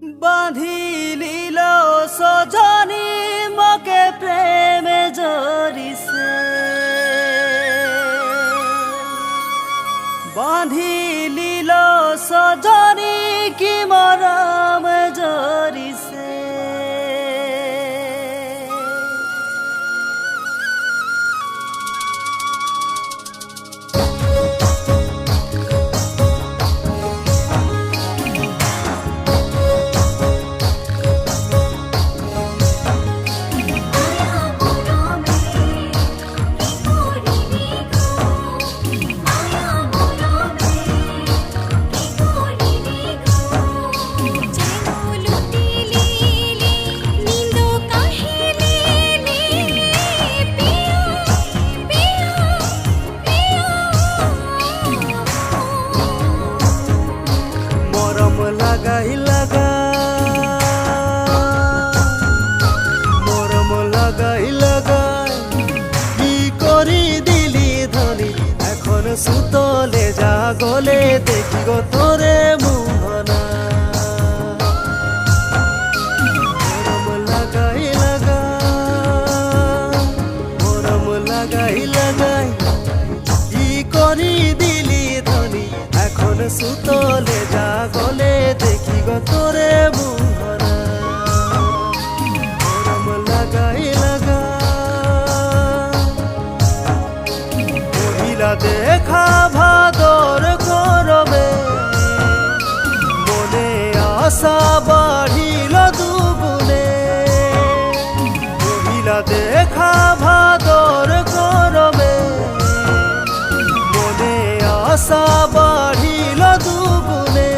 বাঁধিলিল সজনী মকে প্রেমে জড়িছে, বাঁধিলিল সজনী কি মরম জড়িছে। সুতলে জাগলে দেখি গো তোরে মোহনা, মরম লাগাই লাগাই কি করি দিলি ধনি, এখন সুতলে জাগলে দেখি গো তোরে মোহনা, মরম লাগাই দেখা ভাদর করবে মনে আশা বাড়িল দুগুণে, মহিলা দেখা ভাদর করবে মনে আশা বাড়িল দুগুণে।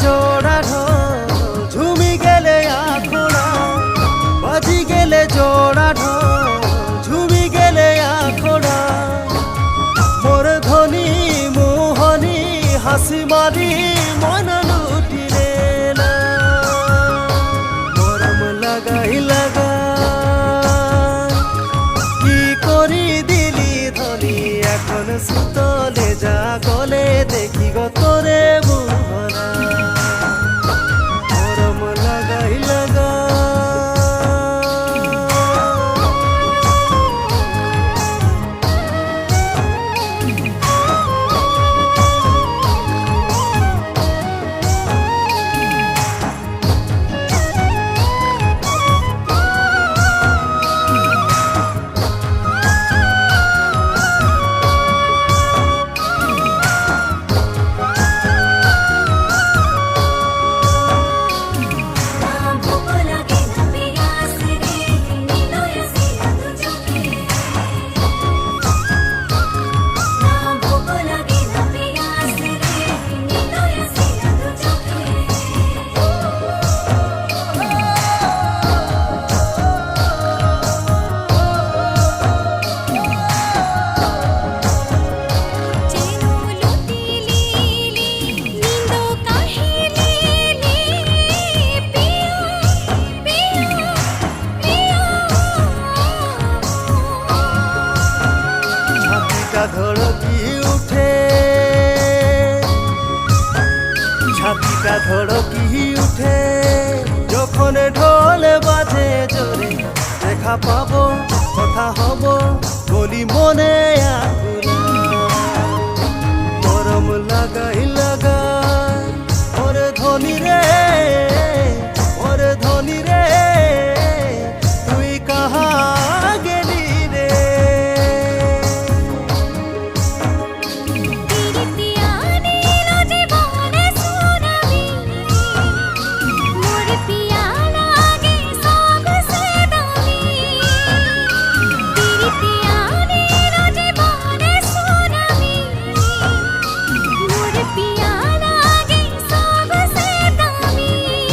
জোড়া ঢোল ঝুমি গেলে আখড়া, বাজি গেলে জোড়া ঢোল ঝুমি গেলে আখড়া, মোর ধনী মোহনী হাসি মারি মন লুটিলে না, মরম লাগাই কি করি দিলি ধনী, এখন সুতলে জাগলে দেখি গো তোরে মোহনা, মরম লাগাই ধড়কি উঠে, ছাতিটা ধড়কি উঠে যখন ঢোল বাজে জোরে, দেখা পাবো কথা হব বলি মনে আকুলা, মরম লাগাই ওরে ধনী রে, ওরে ধনী রে তুই কাহা গেলি রে। पिया लागे सब से दामी।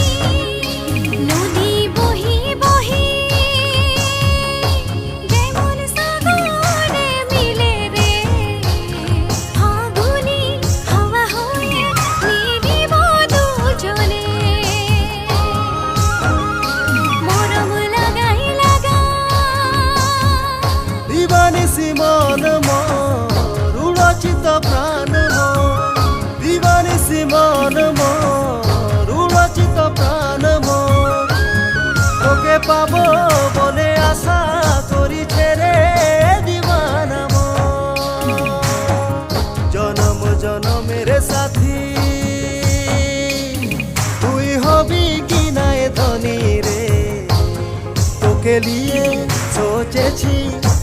सोचेছি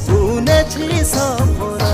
শুনেছি সফর